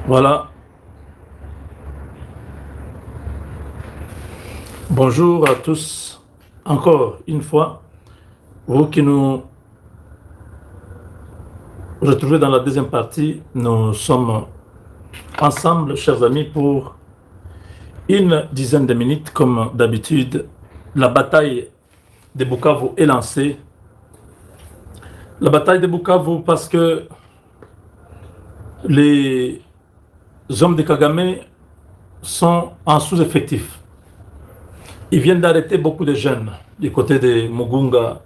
Voilà. Bonjour à tous. Encore une fois, vous qui nous retrouvez dans la deuxième partie, nous sommes ensemble, chers amis, pour une dizaine de minutes. Comme d'habitude, la bataille de Bukavu est lancée. La bataille de Bukavu parce que les hommes de Kagame sont en sous-effectif. Ils viennent d'arrêter beaucoup de jeunes du côté de Mugunga,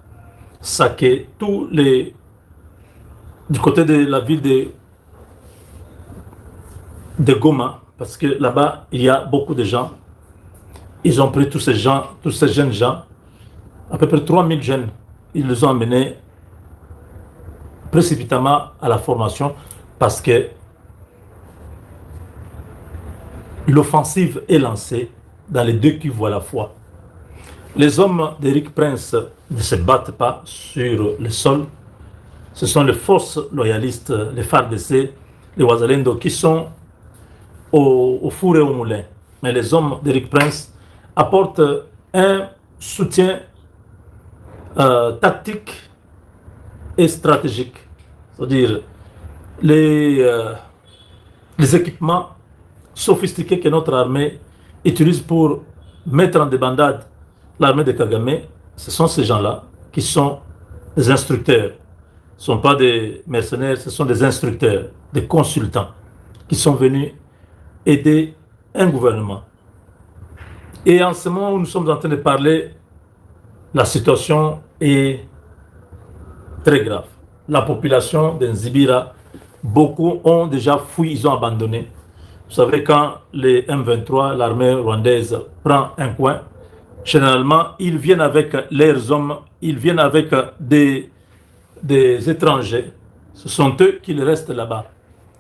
Sake, du côté de la ville de Goma, parce que là-bas, il y a beaucoup de gens. Ils ont pris tous ces jeunes gens, à peu près 3000 jeunes, ils les ont amenés précipitamment à la formation parce que l'offensive est lancée dans les deux Kivu à la fois. Les hommes d'Éric Prince ne se battent pas sur le sol. Ce sont les forces loyalistes, les FARDC, les Wazalendo qui sont au four et au moulin. Mais les hommes d'Éric Prince apportent un soutien tactique et stratégique. C'est-à-dire les équipements sophistiqués que notre armée utilise pour mettre en débandade l'armée de Kagame, ce sont ces gens-là qui sont des instructeurs. Ce ne sont pas des mercenaires, ce sont des instructeurs, des consultants qui sont venus aider un gouvernement. Et en ce moment où nous sommes en train de parler, la situation est très grave. La population de Nzibira, beaucoup ont déjà fui, ils ont abandonné. Vous savez, quand les M23, l'armée rwandaise, prend un coin, généralement, ils viennent avec leurs hommes, ils viennent avec des étrangers. Ce sont eux qui restent là-bas.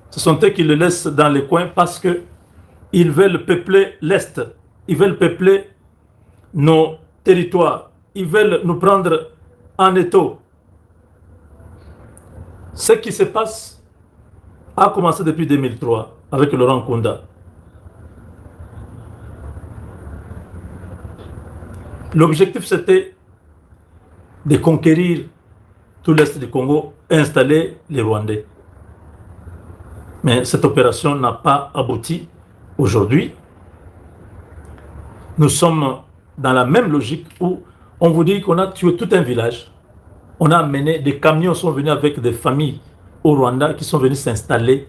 Ce sont eux qui le laissent dans les coins parce qu'ils veulent peupler l'Est. Ils veulent peupler nos territoires. Ils veulent nous prendre en étau. Ce qui se passe a commencé depuis 2003 avec Laurent Kunda. L'objectif, c'était de conquérir tout l'Est du Congo et installer les Rwandais. Mais cette opération n'a pas abouti. Aujourd'hui, nous sommes dans la même logique où on vous dit qu'on a tué tout un village. On a amené, des camions sont venus avec des familles au Rwanda qui sont venus s'installer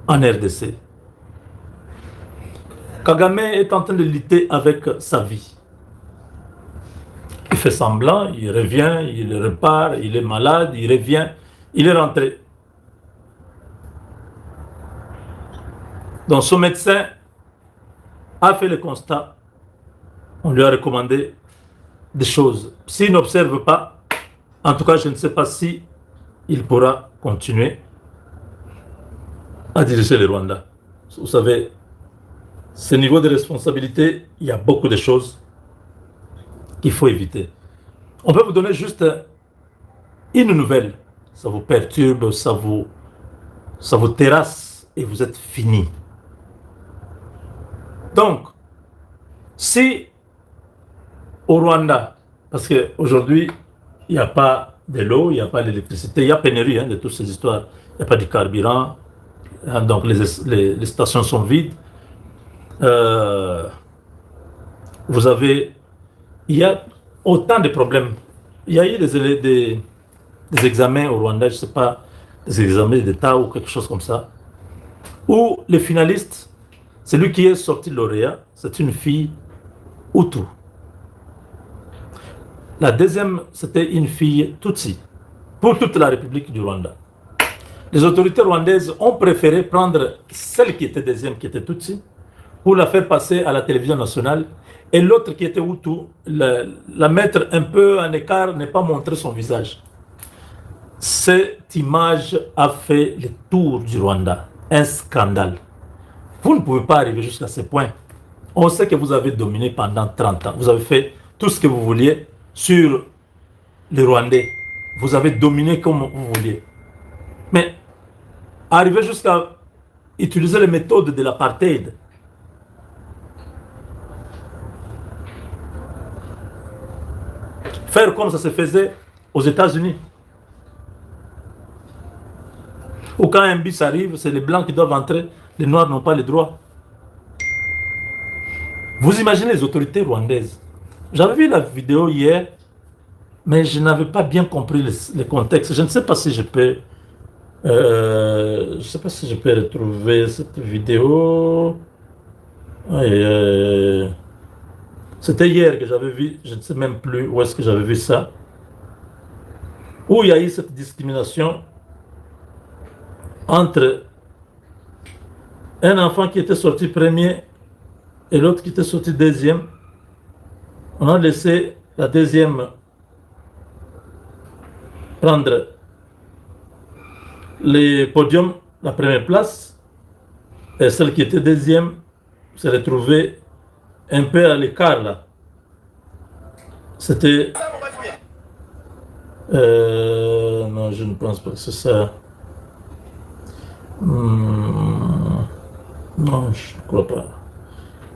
en RDC. Kagame est en train de lutter avec sa vie. Il fait semblant, il revient, il repart, il est malade, il revient, il est rentré. Donc son médecin a fait le constat. On lui a recommandé des choses. S'il n'observe pas, en tout cas, je ne sais pas si il pourra continuer à diriger le Rwanda. Vous savez, ce niveau de responsabilité, il y a beaucoup de choses qu'il faut éviter. On peut vous donner juste une nouvelle. Ça vous perturbe, ça vous terrasse et vous êtes fini. Donc, si au Rwanda, parce qu'aujourd'hui, il n'y a pas de l'eau, il n'y a pas d'électricité, il y a pénurie de toutes ces histoires. Il n'y a pas de carburant, donc les stations sont vides. Vous avez, il y a autant de problèmes. Il y a eu des examens au Rwanda, je ne sais pas, des examens d'État ou quelque chose comme ça, où les finalistes, celui qui est sorti lauréat, c'est une fille Hutu. La deuxième, c'était une fille Tutsi, pour toute la République du Rwanda. Les autorités rwandaises ont préféré prendre celle qui était deuxième, qui était Tutsi, pour la faire passer à la télévision nationale, et l'autre qui était Hutu, la mettre un peu en écart, ne pas montrer son visage. Cette image a fait le tour du Rwanda. Un scandale. Vous ne pouvez pas arriver jusqu'à ce point. On sait que vous avez dominé pendant 30 ans. Vous avez fait tout ce que vous vouliez sur les Rwandais. Vous avez dominé comme vous vouliez. Mais arriver jusqu'à utiliser les méthodes de l'apartheid. Faire comme ça se faisait aux États-Unis. Ou quand un bus arrive, c'est les blancs qui doivent entrer, les noirs n'ont pas le droit. Vous imaginez les autorités rwandaises. J'avais vu la vidéo hier, mais je n'avais pas bien compris le contexte. Je ne sais pas si je peux... je ne sais pas si je peux retrouver cette vidéo. C'était hier que j'avais vu, je ne sais même plus où est-ce que j'avais vu ça. Où il y a eu cette discrimination entre un enfant qui était sorti premier et l'autre qui était sorti deuxième. On a laissé la deuxième prendre les podiums, la première place, et celle qui était deuxième se retrouvait un peu à l'écart là. C'était... non, je ne pense pas que c'est ça. Non, je ne crois pas.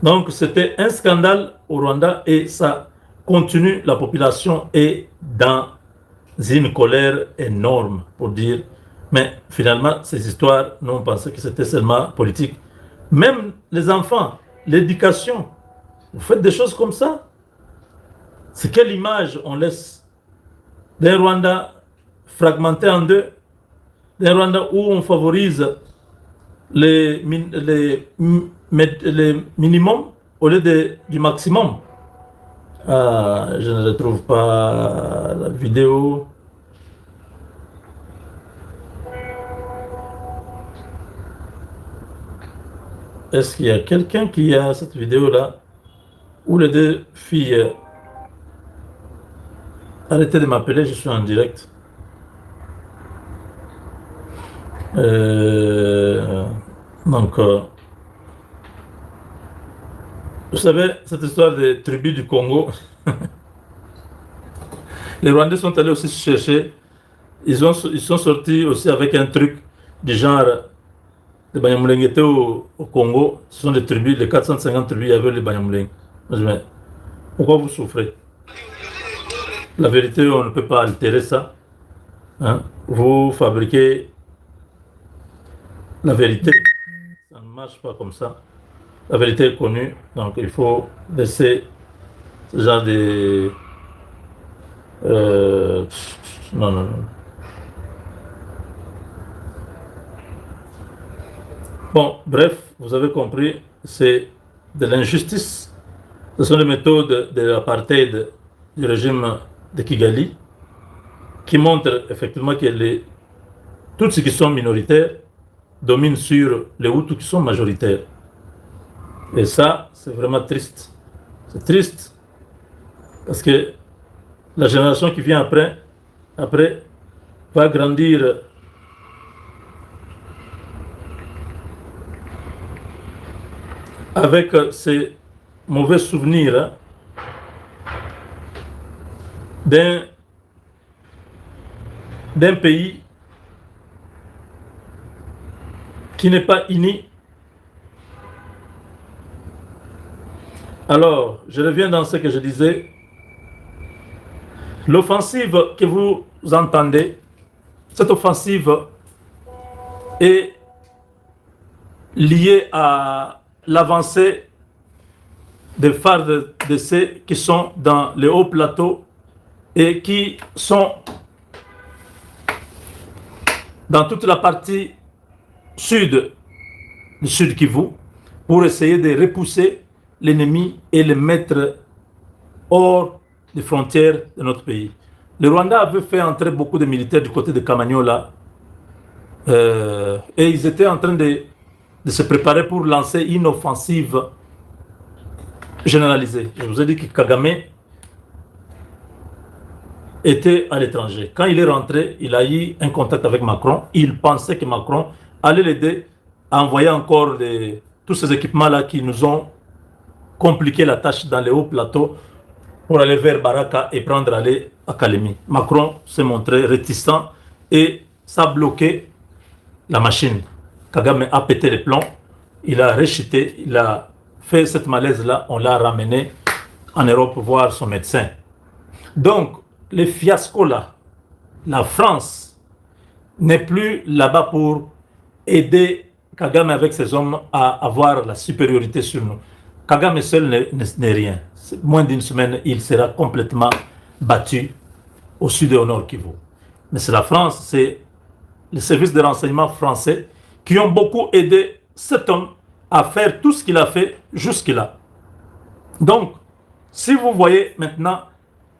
Donc, c'était un scandale au Rwanda et ça continue. La population est dans une colère énorme pour dire, mais finalement, ces histoires, nous on pensait que c'était seulement politique. Même les enfants, l'éducation, vous faites des choses comme ça? C'est quelle image on laisse d'un Rwanda fragmenté en deux, d'un Rwanda où on favorise les minimums au lieu du maximum. Je ne retrouve pas la vidéo. Est-ce qu'il y a quelqu'un qui a cette vidéo-là où les deux filles... Arrêtez de m'appeler, je suis en direct. Donc, vous savez, cette histoire des tribus du Congo, les Rwandais sont allés aussi chercher, ils sont sortis aussi avec un truc du genre, les Banyamulenge étaient au Congo, ce sont des tribus, les 450 tribus, il y avait les Banyamulenge. Mais pourquoi vous souffrez? La vérité, on ne peut pas altérer ça. Hein? Vous fabriquez la vérité. Ça ne marche pas comme ça. La vérité est connue, donc il faut laisser ce genre de... non, non, non. Bon, bref, vous avez compris, c'est de l'injustice. Ce sont les méthodes de l'apartheid du régime de Kigali qui montrent effectivement que tous ceux qui sont minoritaires dominent sur les Hutus qui sont majoritaires. Et ça, c'est vraiment triste. C'est triste parce que la génération qui vient après va grandir avec ces mauvais souvenirs, hein, d'un pays qui n'est pas uni. Alors, je reviens dans ce que je disais. L'offensive que vous entendez, cette offensive est liée à l'avancée des FARDC qui sont dans les hauts plateaux et qui sont dans toute la partie sud du Sud Kivu pour essayer de repousser l'ennemi et le mettre hors des frontières de notre pays. Le Rwanda avait fait entrer beaucoup de militaires du côté de Kamanyola et ils étaient en train de se préparer pour lancer une offensive généralisée. Je vous ai dit que Kagame était à l'étranger. Quand il est rentré, il a eu un contact avec Macron. Il pensait que Macron allait l'aider à envoyer encore tous ces équipements-là qui nous ont compliqué la tâche dans les hauts plateaux pour aller vers Baraka et aller à Kalemi. Macron s'est montré réticent et ça a bloqué la machine. Kagame a pété les plombs, il a rechuté, il a fait cette malaise-là, on l'a ramené en Europe voir son médecin. Donc, les fiascos-là, la France n'est plus là-bas pour aider Kagame avec ses hommes à avoir la supériorité sur nous. Kagame seul n'est rien. Moins d'une semaine, il sera complètement battu au sud et au nord Kivu. Mais c'est la France, c'est les services de renseignement français qui ont beaucoup aidé cet homme à faire tout ce qu'il a fait jusque-là. Donc, si vous voyez maintenant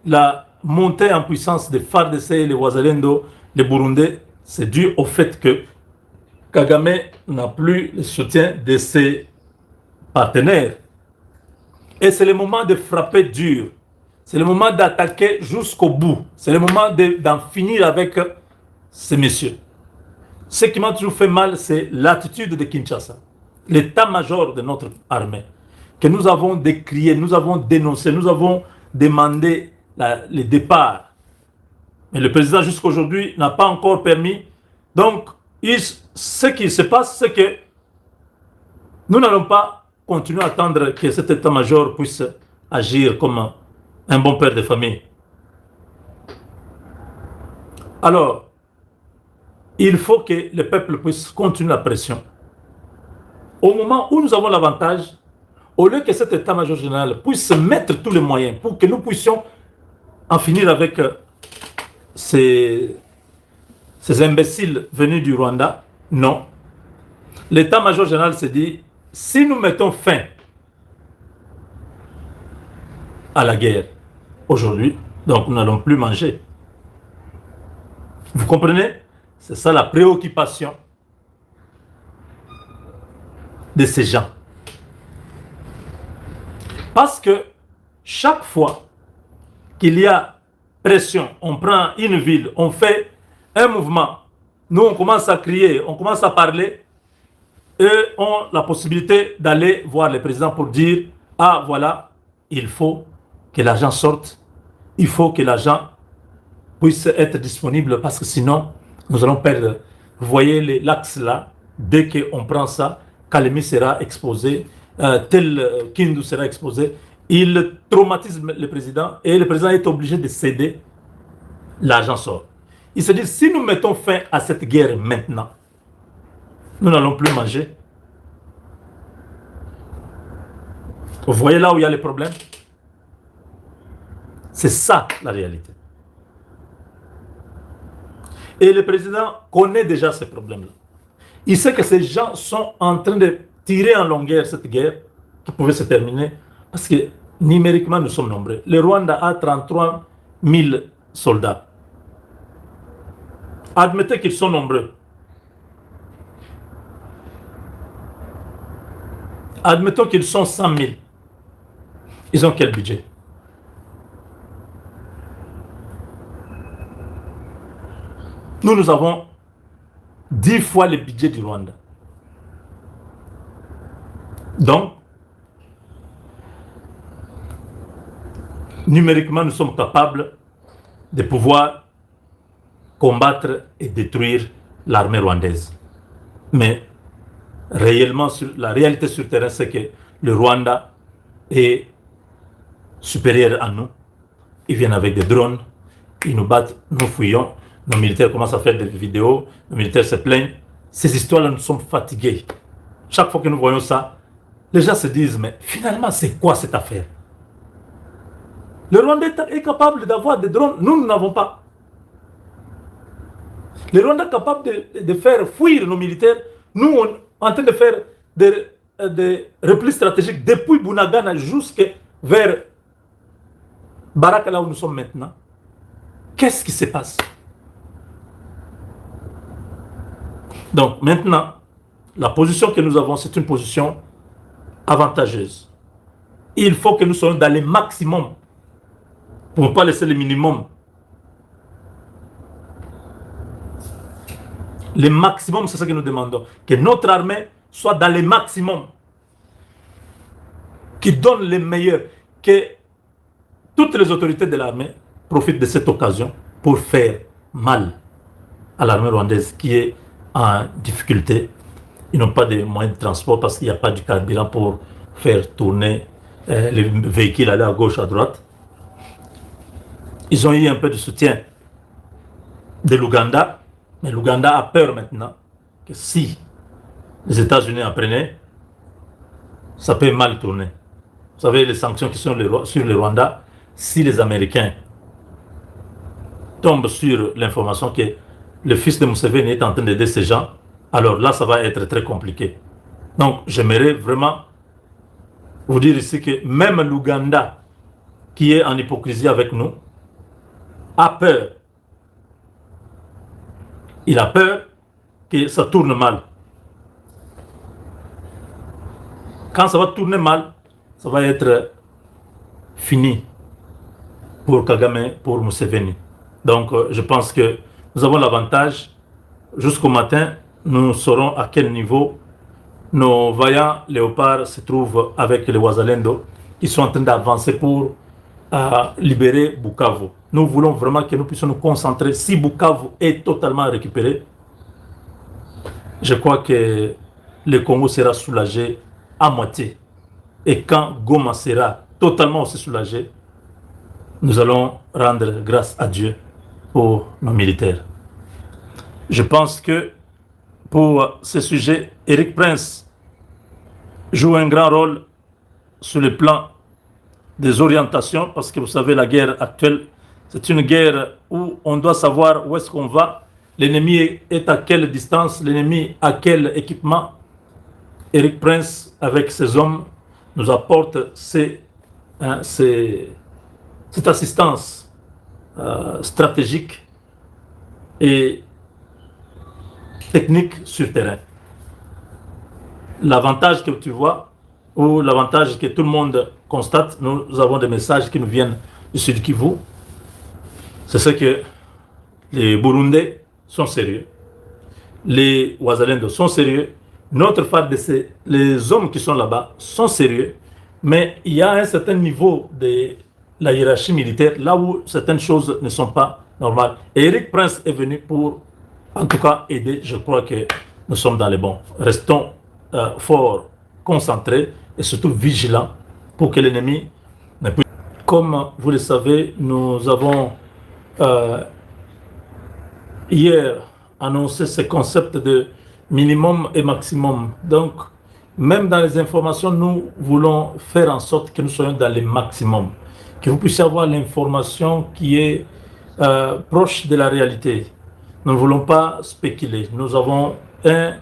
la montée en puissance des FARDC, les Wazalendo, les Burundais, c'est dû au fait que Kagame n'a plus le soutien de ses partenaires. Et c'est le moment de frapper dur. C'est le moment d'attaquer jusqu'au bout. C'est le moment d'en finir avec ces messieurs. Ce qui m'a toujours fait mal, c'est l'attitude de Kinshasa, l'état-major de notre armée, que nous avons décrié, nous avons dénoncé, nous avons demandé le départ. Mais le président jusqu'à aujourd'hui n'a pas encore permis. Donc, ce qui se passe, c'est que nous n'allons pas continuer à attendre que cet état-major puisse agir comme un bon père de famille. Alors, il faut que le peuple puisse continuer la pression. Au moment où nous avons l'avantage, au lieu que cet état-major général puisse mettre tous les moyens pour que nous puissions en finir avec ces imbéciles venus du Rwanda, non. L'état-major général s'est dit, si nous mettons fin à la guerre aujourd'hui, donc nous n'allons plus manger. Vous comprenez? C'est ça la préoccupation de ces gens. Parce que chaque fois qu'il y a pression, on prend une ville, on fait un mouvement, nous on commence à crier, on commence à parler, eux ont la possibilité d'aller voir le président pour dire, ah voilà, il faut que l'argent sorte, il faut que l'argent puisse être disponible parce que sinon, nous allons perdre. Vous voyez l'axe là, dès qu'on prend ça, Kalemi sera exposé, tel Kindu sera exposé, il traumatise le président et le président est obligé de céder, l'argent sort. Il se dit, si nous mettons fin à cette guerre maintenant, nous n'allons plus manger. Vous voyez là où il y a les problèmes? C'est ça la réalité. Et le président connaît déjà ces problèmes-là. Il sait que ces gens sont en train de tirer en longueur cette guerre qui pouvait se terminer parce que numériquement nous sommes nombreux. Le Rwanda a 33 000 soldats. Admettez qu'ils sont nombreux. Admettons qu'ils sont 100 000. Ils ont quel budget? Nous avons 10 fois le budget du Rwanda. Donc, numériquement, nous sommes capables de pouvoir combattre et détruire l'armée rwandaise. Mais réellement, la réalité sur le terrain, c'est que le Rwanda est supérieur à nous. Ils viennent avec des drones, ils nous battent, nous fouillons. Nos militaires commencent à faire des vidéos, nos militaires se plaignent. Ces histoires-là, nous sommes fatigués. Chaque fois que nous voyons ça, les gens se disent, mais finalement, c'est quoi cette affaire? Le Rwanda est capable d'avoir des drones, nous n'avons pas. Le Rwanda est capable de faire fuir nos militaires, nous, on est en train de faire des replis stratégiques depuis Bunagana jusqu'à vers Baraka, là où nous sommes maintenant. Qu'est-ce qui se passe? Donc maintenant, la position que nous avons, c'est une position avantageuse. Il faut que nous soyons dans les maximums pour ne pas laisser le minimum. Le maximum, c'est ce que nous demandons. Que notre armée soit dans les maximums. Qui donne les meilleurs. Que toutes les autorités de l'armée profitent de cette occasion pour faire mal à l'armée rwandaise qui est en difficulté ils n'ont pas de moyens de transport parce qu'il n'y a pas du carburant pour faire tourner les véhicules, aller à gauche, à droite. Ils ont eu un peu de soutien de l'Ouganda, mais l'Ouganda a peur maintenant que si les États-Unis apprenaient, ça peut mal tourner. Vous savez, les sanctions qui sont sur le Rwanda, si les Américains tombent sur l'information que le fils de Museveni est en train d'aider ces gens, alors là, ça va être très compliqué. Donc, j'aimerais vraiment vous dire ici que même l'Ouganda, qui est en hypocrisie avec nous, a peur. Il a peur que ça tourne mal. Quand ça va tourner mal, ça va être fini pour Kagame, pour Museveni. Donc, je pense que nous avons l'avantage. Jusqu'au matin, nous saurons à quel niveau nos vaillants léopards se trouvent avec les Wazalendo qui sont en train d'avancer pour libérer Bukavu. Nous voulons vraiment que nous puissions nous concentrer. Si Bukavu est totalement récupéré, je crois que le Congo sera soulagé à moitié. Et quand Goma sera totalement aussi soulagé, nous allons rendre grâce à Dieu pour nos militaires. Je pense que pour ce sujet, Eric Prince joue un grand rôle sur le plan des orientations, parce que vous savez, la guerre actuelle, c'est une guerre où on doit savoir où est-ce qu'on va, l'ennemi est à quelle distance, l'ennemi à quel équipement. Eric Prince, avec ses hommes, nous apporte cette assistance stratégique et technique sur terrain. L'avantage que tu vois, ou l'avantage que tout le monde constate, nous avons des messages qui nous viennent du Sud Kivu, c'est ce que les Burundais sont sérieux, les Wazalendo sont sérieux, notre FARDC, les hommes qui sont là-bas sont sérieux, mais il y a un certain niveau de la hiérarchie militaire là où certaines choses ne sont pas normales. Et Eric Prince est venu pour, en tout cas, aider. Je crois que nous sommes dans les bons. Restons forts, concentrés et surtout vigilants pour que l'ennemi ne puisse. Comme vous le savez, nous avons hier annoncé ce concept de minimum et maximum. Donc, même dans les informations, nous voulons faire en sorte que nous soyons dans les maximums, que vous puissiez avoir l'information qui est proche de la réalité. Nous ne voulons pas spéculer. Nous avons un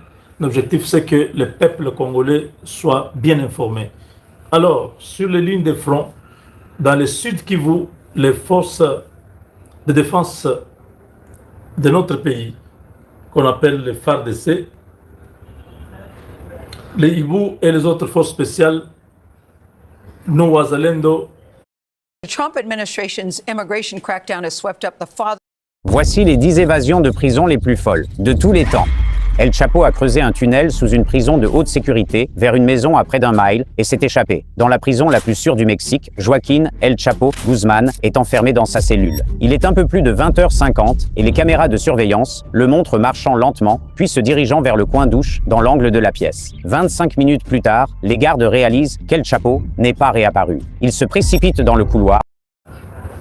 objectif, c'est que le peuple congolais soit bien informé. Alors, sur les lignes de front, dans le sud Kivu, les forces de défense de notre pays, qu'on appelle les FARDC, les Ibu et les autres forces spéciales, nos Wazalendo. The Trump administration's immigration crackdown has swept up the father. Voici les 10 évasions de prison les plus folles de tous les temps. El Chapo a creusé un tunnel sous une prison de haute sécurité vers une maison à près d'1 mile et s'est échappé. Dans la prison la plus sûre du Mexique, Joaquín El Chapo Guzmán est enfermé dans sa cellule. Il est un peu plus de 20h50 et les caméras de surveillance le montrent marchant lentement, puis se dirigeant vers le coin douche dans l'angle de la pièce. 25 minutes plus tard, les gardes réalisent qu'El Chapo n'est pas réapparu. Ils se précipitent dans le couloir.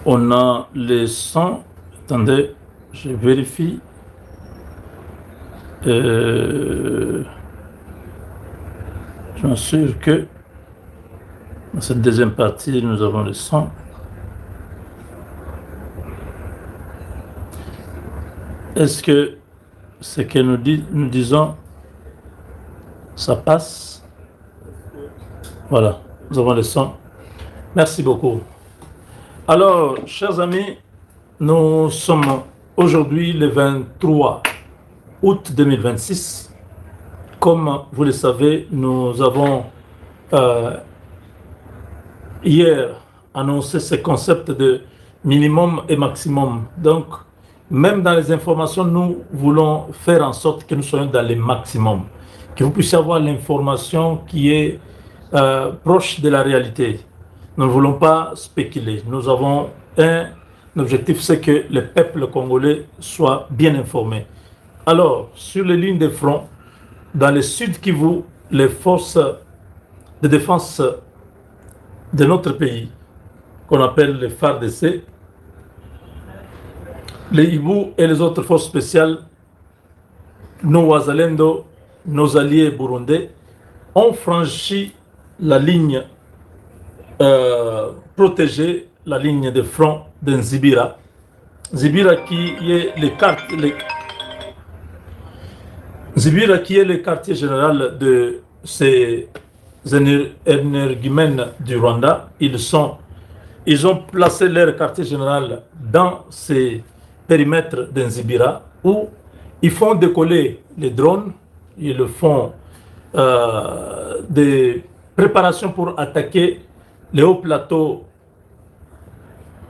On a les sons. Attendez, je vérifie. Je suis sûr que dans cette deuxième partie, nous avons le son. Est-ce que ce que nous disons, ça passe? Voilà, nous avons le son. Merci beaucoup. Alors, chers amis, nous sommes aujourd'hui le 23 août 2026. Comme vous le savez, nous avons hier annoncé ce concept de minimum et maximum. Donc, même dans les informations, nous voulons faire en sorte que nous soyons dans les maximums, que vous puissiez avoir l'information qui est proche de la réalité. Nous ne voulons pas spéculer. Nous avons un objectif, c'est que le peuple congolais soit bien informé. Alors, sur les lignes de front, dans le sud Kivu, les forces de défense de notre pays, qu'on appelle les FARDC, les Ibu et les autres forces spéciales, nos Wazalendo, nos alliés burundais, ont franchi la ligne protégée, la ligne de front de Nzibira. Nzibira qui est Nzibira qui est le quartier général de ces énergumènes du Rwanda. Ils ont placé leur quartier général dans ces périmètres de Nzibira où ils font décoller les drones, ils font des préparations pour attaquer les hauts plateaux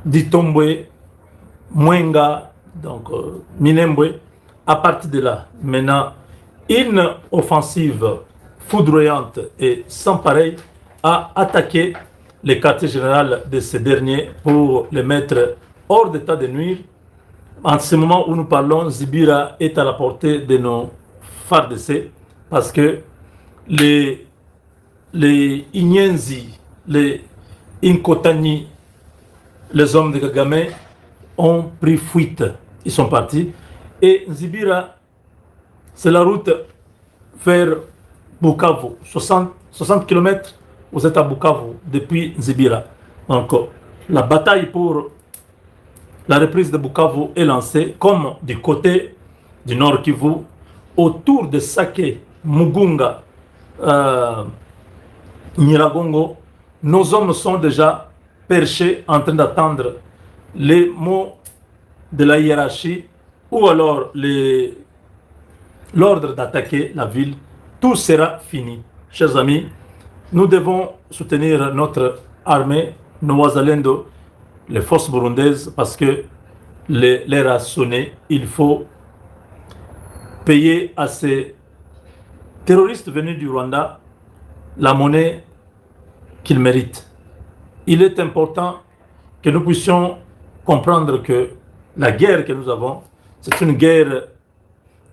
d'Itombwe, Mwenga, donc Minembwe. À partir de là, maintenant, une offensive foudroyante et sans pareil a attaqué les quartiers généraux de ces derniers pour les mettre hors d'état de nuire. En ce moment où nous parlons, Zibira est à la portée de nos FARDC parce que les Inyenzi, les Inkotani, les hommes de Kagame ont pris fuite. Ils sont partis. Et Zibira, c'est la route vers Bukavu. 60 km, vous êtes à Bukavu depuis Zibira. Donc, la bataille pour la reprise de Bukavu est lancée, comme du côté du Nord Kivu, autour de Sake, Mugunga, Nyiragongo. Nos hommes sont déjà perchés en train d'attendre les mots de la hiérarchie ou alors l'ordre d'attaquer la ville. Tout sera fini. Chers amis, nous devons soutenir notre armée, nos Wazalendo, les forces burundaises, parce que l'heure a sonné. Il faut payer à ces terroristes venus du Rwanda la monnaie qu'ils méritent. Il est important que nous puissions comprendre que la guerre que nous avons, c'est une guerre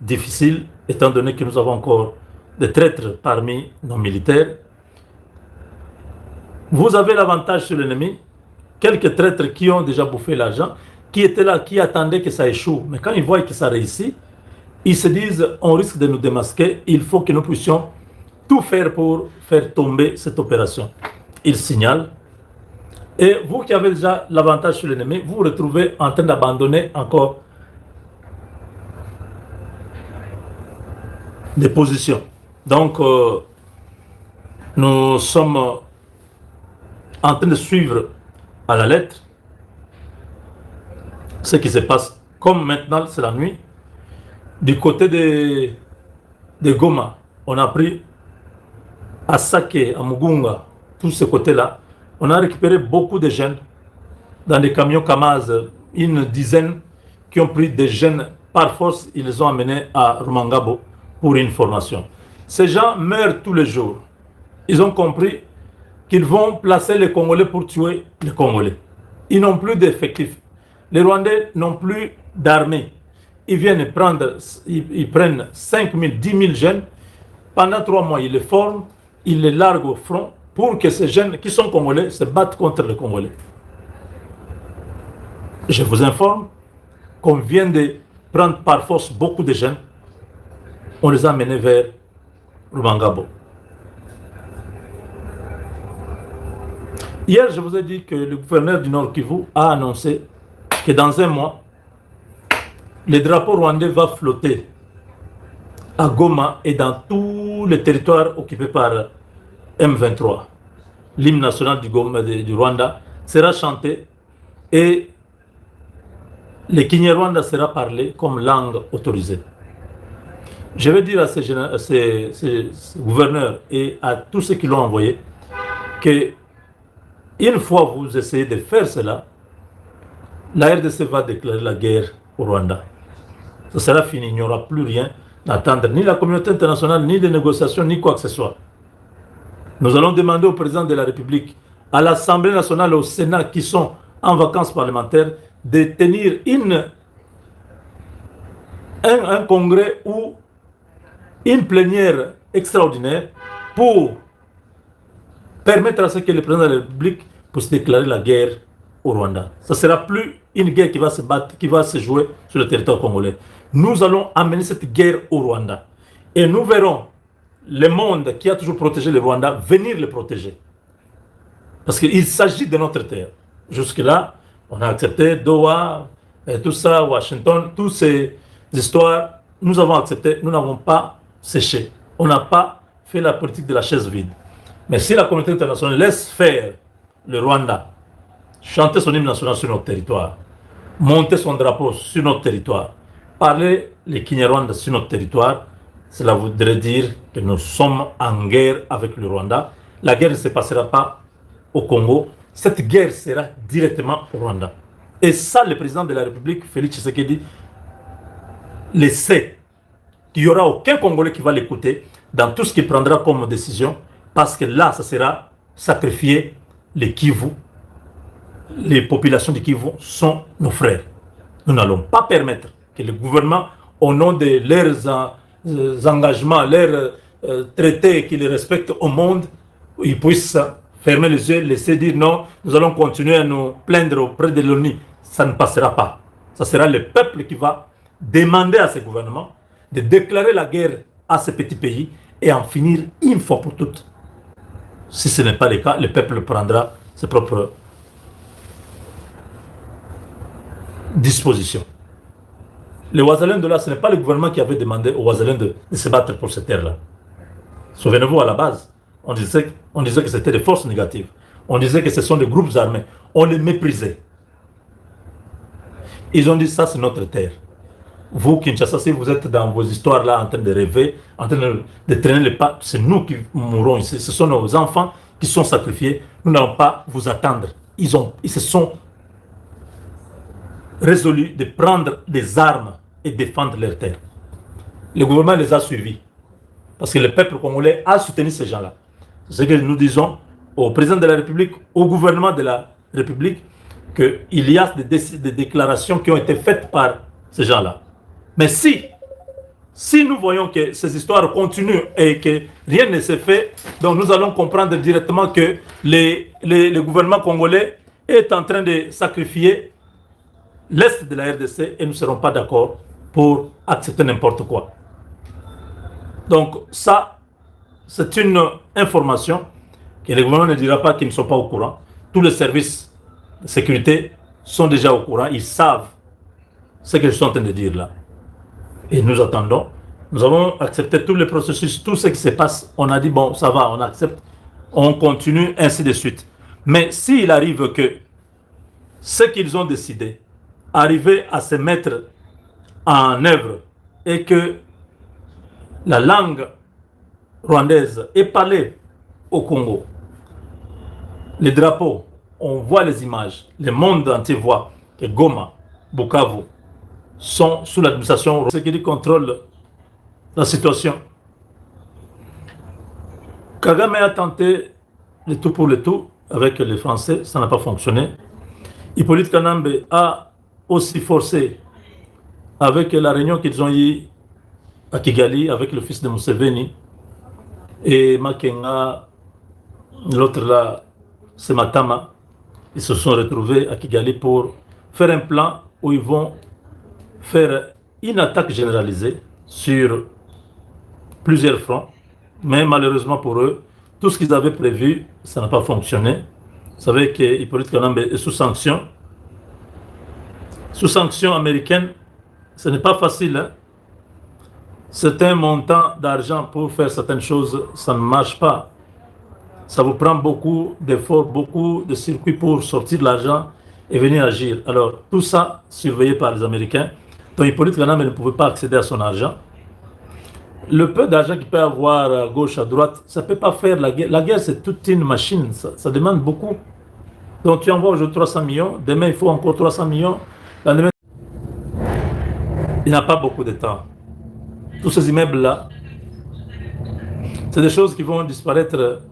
difficile, étant donné que nous avons encore des traîtres parmi nos militaires. Vous avez l'avantage sur l'ennemi, quelques traîtres qui ont déjà bouffé l'argent, qui étaient là, qui attendaient que ça échoue. Mais quand ils voient que ça réussit, ils se disent, on risque de nous démasquer, il faut que nous puissions tout faire pour faire tomber cette opération. Ils signalent. Et vous qui avez déjà l'avantage sur l'ennemi, vous vous retrouvez en train d'abandonner encore des positions. Donc, nous sommes en train de suivre à la lettre ce qui se passe. Comme maintenant, c'est la nuit, du côté de Goma, on a pris à Sake, à Mugunga, tous ces côtés-là, on a récupéré beaucoup de jeunes dans des camions Kamaz, une dizaine qui ont pris des jeunes par force, ils les ont amenés à Rumangabo pour une formation. Ces gens meurent tous les jours. Ils ont compris qu'ils vont placer les Congolais pour tuer les Congolais. Ils n'ont plus d'effectifs. Les Rwandais n'ont plus d'armée. Ils viennent prendre, ils prennent 5 000, 10 000 jeunes. Pendant 3 mois, ils les forment, ils les larguent au front pour que ces jeunes qui sont Congolais se battent contre les Congolais. Je vous informe qu'on vient de prendre par force beaucoup de jeunes. On les a menés vers Rumangabo. Hier, je vous ai dit que le gouverneur du Nord Kivu a annoncé que dans un mois, le drapeau rwandais va flotter à Goma et dans tous les territoires occupés par M23. L'hymne national du Rwanda sera chanté et le Kinyarwanda sera parlé comme langue autorisée. Je vais dire à ces gouverneurs et à tous ceux qui l'ont envoyé que une fois vous essayez de faire cela, la RDC va déclarer la guerre au Rwanda. Ce sera fini, il n'y aura plus rien à attendre, ni la communauté internationale, ni des négociations, ni quoi que ce soit. Nous allons demander au président de la République, à l'Assemblée nationale, au Sénat, qui sont en vacances parlementaires, de tenir un congrès où une plénière extraordinaire pour permettre à ce que le président de la République puisse déclarer la guerre au Rwanda. Ce ne sera plus une guerre qui va se battre, qui va se jouer sur le territoire congolais. Nous allons amener cette guerre au Rwanda. Et nous verrons le monde qui a toujours protégé le Rwanda venir le protéger. Parce qu'il s'agit de notre terre. Jusque-là, on a accepté Doha, et tout ça, Washington, toutes ces histoires, nous avons accepté, nous n'avons pas séché. On n'a pas fait la politique de la chaise vide. Mais si la communauté internationale laisse faire le Rwanda, chanter son hymne national sur notre territoire, monter son drapeau sur notre territoire, parler les Kinyarwanda sur notre territoire, cela voudrait dire que nous sommes en guerre avec le Rwanda. La guerre ne se passera pas au Congo, cette guerre sera directement au Rwanda. Et ça, le président de la République, Félix Tshisekedi, le sait. Il n'y aura aucun Congolais qui va l'écouter dans tout ce qu'il prendra comme décision, parce que là, ça sera sacrifier les Kivu. Les populations du Kivu sont nos frères. Nous n'allons pas permettre que le gouvernement, au nom de leurs engagements, leurs traités qu'ils respectent au monde, ils puissent fermer les yeux, laisser dire non, nous allons continuer à nous plaindre auprès de l'ONU. Ça ne passera pas. Ce sera le peuple qui va demander à ce gouvernement de déclarer la guerre à ce petit pays et en finir une fois pour toutes. Si ce n'est pas le cas, le peuple prendra ses propres dispositions. Les Ouazalènes de là, ce n'est pas le gouvernement qui avait demandé aux Ouazalènes de se battre pour cette terre-là. Souvenez-vous, à la base, on disait que c'était des forces négatives. On disait que ce sont des groupes armés. On les méprisait. Ils ont dit ça, c'est notre terre. Vous, Kinshasa, si vous êtes dans vos histoires-là en train de rêver, en train de traîner les pas, c'est nous qui mourrons ici. Ce sont nos enfants qui sont sacrifiés. Nous n'allons pas vous attendre. Ils se sont résolus de prendre des armes et défendre leur terre. Le gouvernement les a suivis. Parce que le peuple congolais a soutenu ces gens-là. C'est ce que nous disons au président de la République, au gouvernement de la République, qu'il y a des déclarations qui ont été faites par ces gens-là. Mais si nous voyons que ces histoires continuent et que rien ne se fait, donc nous allons comprendre directement que le gouvernement congolais est en train de sacrifier l'Est de la RDC et nous ne serons pas d'accord pour accepter n'importe quoi. Donc ça, c'est une information que le gouvernement ne dira pas qu'ils ne sont pas au courant. Tous les services de sécurité sont déjà au courant, ils savent ce que je suis en train de dire là. Et nous attendons. Nous avons accepté tous les processus, tout ce qui se passe. On a dit, bon, ça va, on accepte, on continue, ainsi de suite. Mais s'il arrive que ce qu'ils ont décidé arrive à se mettre en œuvre et que la langue rwandaise est parlée au Congo, les drapeaux, on voit les images, le monde entier voit que Goma, Bukavu sont sous l'administration, ce qui contrôle la situation. Kagame a tenté le tout pour le tout avec les Français, ça n'a pas fonctionné. Hippolyte Kanambe a aussi forcé avec la réunion qu'ils ont eue à Kigali avec le fils de Museveni et Makenga, l'autre là, c'est Matama. Ils se sont retrouvés à Kigali pour faire un plan où ils vont faire une attaque généralisée sur plusieurs fronts. Mais malheureusement pour eux, tout ce qu'ils avaient prévu, ça n'a pas fonctionné. Vous savez que Hippolyte Kanambe est sous sanction. Sous sanction américaine, ce n'est pas facile. Hein? C'est un montant d'argent pour faire certaines choses, ça ne marche pas. Ça vous prend beaucoup d'efforts, beaucoup de circuits pour sortir de l'argent et venir agir. Alors, tout ça surveillé par les Américains. Donc, Hippolyte Kanambe ne pouvait pas accéder à son argent. Le peu d'argent qu'il peut avoir à gauche, à droite, ça ne peut pas faire la guerre. La guerre, c'est toute une machine, ça demande beaucoup. Donc, tu envoies aujourd'hui 300 millions, demain, il faut encore 300 millions. Lendemain, il n'a pas beaucoup de temps. Tous ces immeubles-là, c'est des choses qui vont disparaître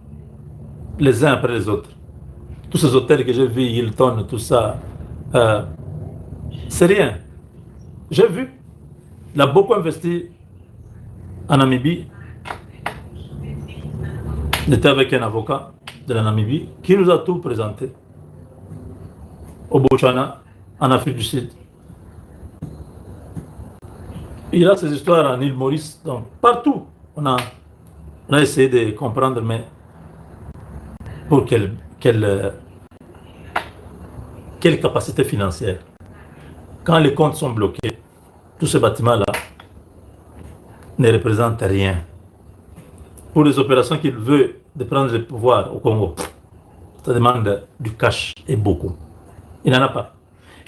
les uns après les autres. Tous ces hôtels que j'ai vus, Hilton, tout ça, c'est rien. J'ai vu, il a beaucoup investi En Namibie, j'étais avec un avocat de la Namibie qui nous a tout présenté. Au Botswana, en Afrique du Sud. Il a ces histoires en île Maurice, donc partout. On a essayé de comprendre, mais pour quelle capacité financière. Quand les comptes sont bloqués, tous ces bâtiments-là ne représentent rien. Pour les opérations qu'il veut de prendre le pouvoir au Congo, ça demande du cash et beaucoup. Il n'en a pas.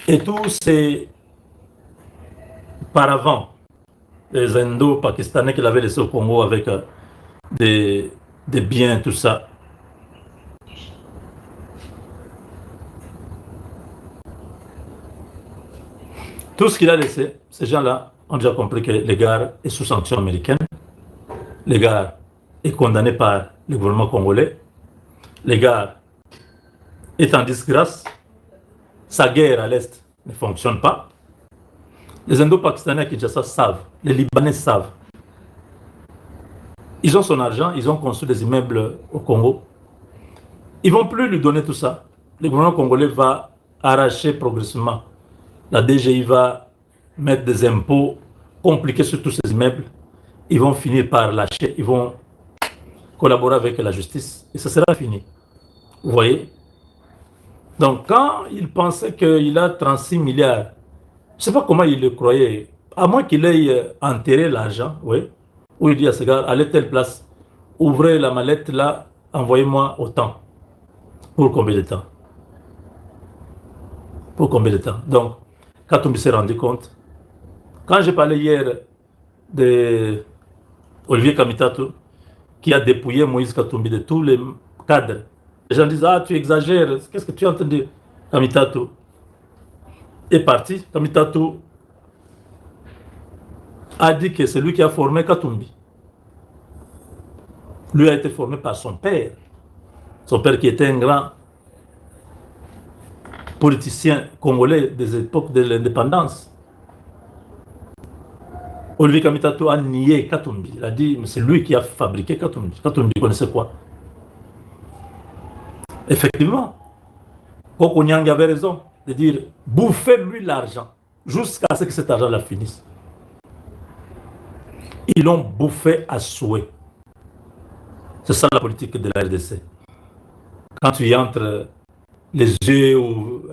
Et tous ces paravents, les Indo-Pakistanais qu'il avait laissés au Congo avec des biens, tout ça, tout ce qu'il a laissé, ces gens-là ont déjà compris que le gars est sous sanction américaine, le gars est condamné par le gouvernement congolais, le gars est en disgrâce, sa guerre à l'Est ne fonctionne pas. Les Indo-Pakistanais à Kinshasa savent, les Libanais savent. Ils ont son argent, ils ont construit des immeubles au Congo. Ils ne vont plus lui donner tout ça. Le gouvernement congolais va arracher progressivement. La DGI va mettre des impôts compliqués sur tous ces immeubles. Ils vont finir par lâcher, ils vont collaborer avec la justice et ça sera fini. Vous voyez? Donc quand il pensait qu'il a 36 milliards, je ne sais pas comment il le croyait, à moins qu'il ait enterré l'argent, oui, où il dit à ce gars, allez telle place, ouvrez la mallette là, envoyez-moi autant. Pour combien de temps? Pour combien de temps? Donc, Katumbi s'est rendu compte. Quand j'ai parlé hier de Olivier Kamitatou, qui a dépouillé Moïse Katumbi de tous les cadres, les gens disent, ah, tu exagères, qu'est-ce que tu as entendu? Kamitatou est parti. Kamitatou a dit que c'est lui qui a formé Katumbi. Lui a été formé par son père. Son père qui était un grand politicien congolais des époques de l'indépendance. Olivier Kamitatou a nié Katumbi. Il a dit, mais c'est lui qui a fabriqué Katumbi. Katumbi connaissait quoi? Effectivement, Koko Nyang avait raison de dire, bouffez-lui l'argent jusqu'à ce que cet argent-là finisse. Ils l'ont bouffé à souhait. C'est ça la politique de la RDC. Quand tu y entres les yeux ou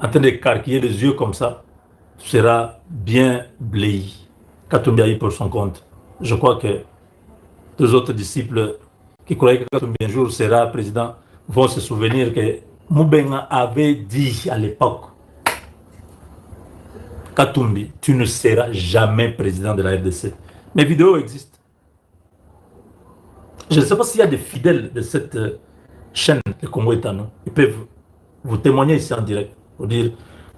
en train d'écarquiller les yeux comme ça, tu seras bien bléi. Katumbi a eu pour son compte. Je crois que deux autres disciples qui croyaient que Katumbi un jour sera président vont se souvenir que Moubenga avait dit à l'époque, Katumbi, tu ne seras jamais président de la RDC. Mes vidéos existent. Je ne sais pas s'il y a des fidèles de cette chaîne de Congo Etano. Ils peuvent vous témoigner ici en direct. Pour dire,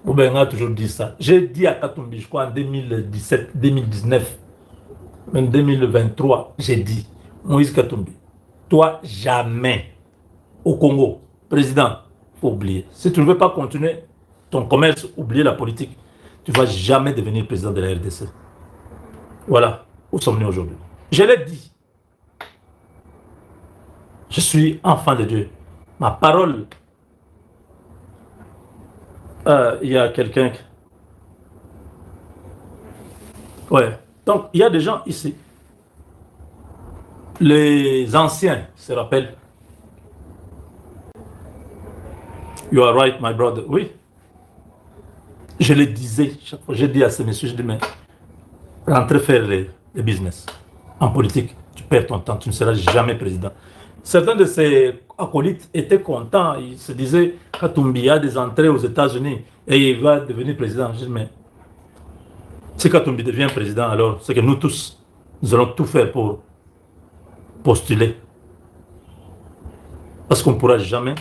Moubenga a toujours dit ça. J'ai dit à Katumbi, je crois en 2017, 2019, même 2023, j'ai dit, Moïse Katumbi, toi jamais au Congo, président, il faut oublier. Si tu ne veux pas continuer ton commerce, oublier la politique, tu ne vas jamais devenir président de la RDC. Voilà où sommes-nous aujourd'hui. Je l'ai dit. Je suis enfant de Dieu. Ma parole. Il y a quelqu'un. Ouais. Donc, il y a des gens ici. Les anciens se rappellent. You are right, my brother. Oui. Je le disais chaque fois. J'ai dit à ces messieurs, je dis, mais rentrez faire le business. En politique, tu perds ton temps, tu ne seras jamais président. Certains de ces acolytes étaient contents. Ils se disaient, Katumbi a des entrées aux États-Unis et il va devenir président. Je dis, mais si Katumbi devient président, alors c'est que nous tous, nous allons tout faire pour postuler. Parce qu'on ne pourra jamais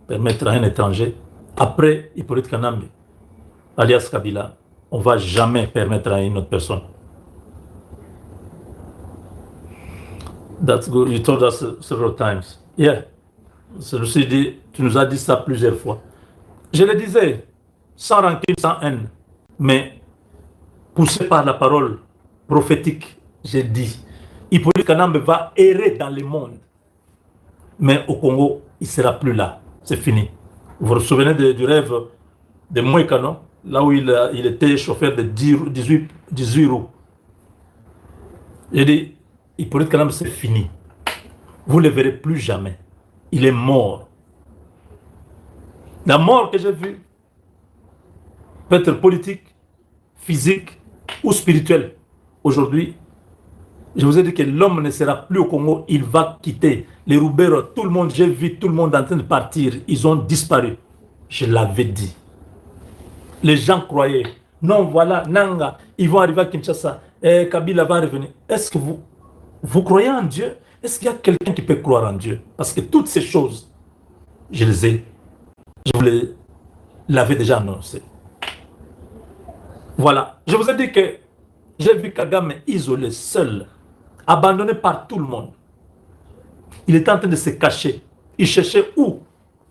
permettre à un étranger, après Hippolyte Kanambe, alias Kabila, on ne va jamais permettre à une autre personne. That's good. You told us several times. Yeah. Celui-ci dit, tu nous as dit ça plusieurs fois. Je le disais, sans rancune, sans haine, mais poussé par la parole prophétique, j'ai dit, Hippolyte Kanambe va errer dans le monde. Mais au Congo, il ne sera plus là. C'est fini. Vous vous souvenez du rêve de Moïkano, là où il était chauffeur de 18 roues. J'ai dit, Hippolyte Kanambe, c'est fini. Vous ne le verrez plus jamais. Il est mort. La mort que j'ai vue peut être politique, physique ou spirituelle. Aujourd'hui, je vous ai dit que l'homme ne sera plus au Congo, il va quitter. Les Roubaix, tout le monde, j'ai vu tout le monde en train de partir, ils ont disparu. Je l'avais dit. Les gens croyaient, non, voilà, Nanga, ils vont arriver à Kinshasa, et Kabila va revenir. Est-ce que vous croyez en Dieu? Est-ce qu'il y a quelqu'un qui peut croire en Dieu? Parce que toutes ces choses, je vous l'avais déjà annoncé. Voilà, je vous ai dit que j'ai vu Kagame isolé, seul, abandonné par tout le monde. Il était en train de se cacher. Il cherchait où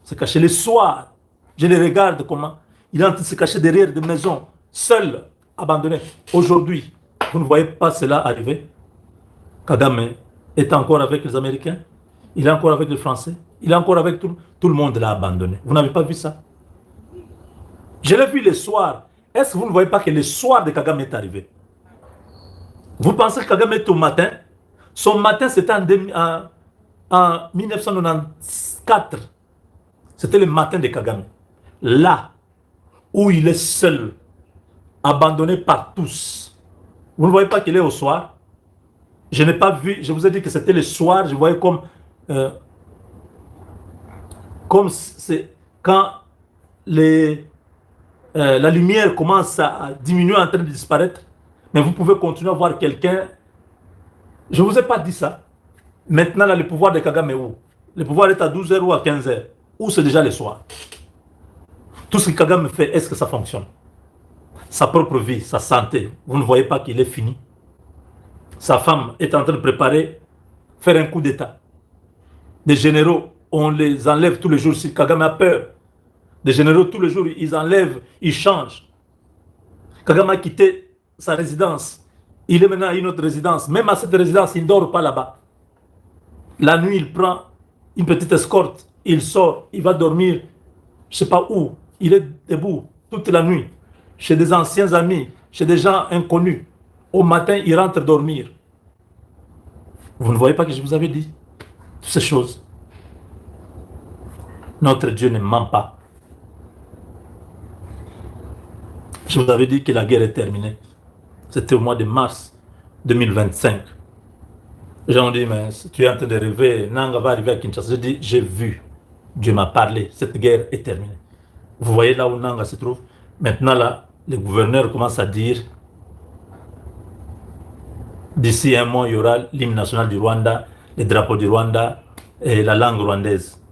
se cacher. Le soir, je le regarde comment. Il est en train de se cacher derrière des maisons, seul, abandonné. Aujourd'hui, vous ne voyez pas cela arriver. Kagame est encore avec les Américains. Il est encore avec les Français. Il est encore avec tout le monde l'a abandonné. Vous n'avez pas vu ça? Je l'ai vu le soir. Est-ce que vous ne voyez pas que le soir de Kagame est arrivé? Vous pensez que Kagame est au matin? Son matin, c'était en 1994. C'était le matin de Kagame. Là où il est seul, abandonné par tous. Vous ne voyez pas qu'il est au soir? Je n'ai pas vu, je vous ai dit que c'était le soir, je voyais comme c'est quand la lumière commence à diminuer, en train de disparaître. Mais vous pouvez continuer à voir quelqu'un. Je ne vous ai pas dit ça. Maintenant, là, le pouvoir de Kagame est où? Le pouvoir est à 12h ou à 15h? Ou c'est déjà le soir? Tout ce que Kagame fait, est-ce que ça fonctionne? Sa propre vie, sa santé, vous ne voyez pas qu'il est fini? Sa femme est en train de préparer, faire un coup d'État. Des généraux, on les enlève tous les jours. Si Kagame a peur, des généraux, tous les jours, ils enlèvent, ils changent. Kagame a quitté sa résidence. Il est maintenant à une autre résidence. Même à cette résidence, il ne dort pas là-bas. La nuit, il prend une petite escorte. Il sort, il va dormir, je ne sais pas où. Il est debout toute la nuit, chez des anciens amis, chez des gens inconnus. Au matin, il rentre dormir. Vous ne voyez pas que je vous avais dit toutes ces choses? Notre Dieu ne ment pas. Je vous avais dit que la guerre est terminée. C'était au mois de mars 2025. Les gens ont dit, mais tu es en train de rêver, Nanga va arriver à Kinshasa. J'ai dit, j'ai vu. Dieu m'a parlé, cette guerre est terminée. Vous voyez là où Nanga se trouve? Maintenant, là, le gouverneur commence à dire, d'ici un mois, il y aura l'hymne national du Rwanda, le drapeau du Rwanda et la langue rwandaise.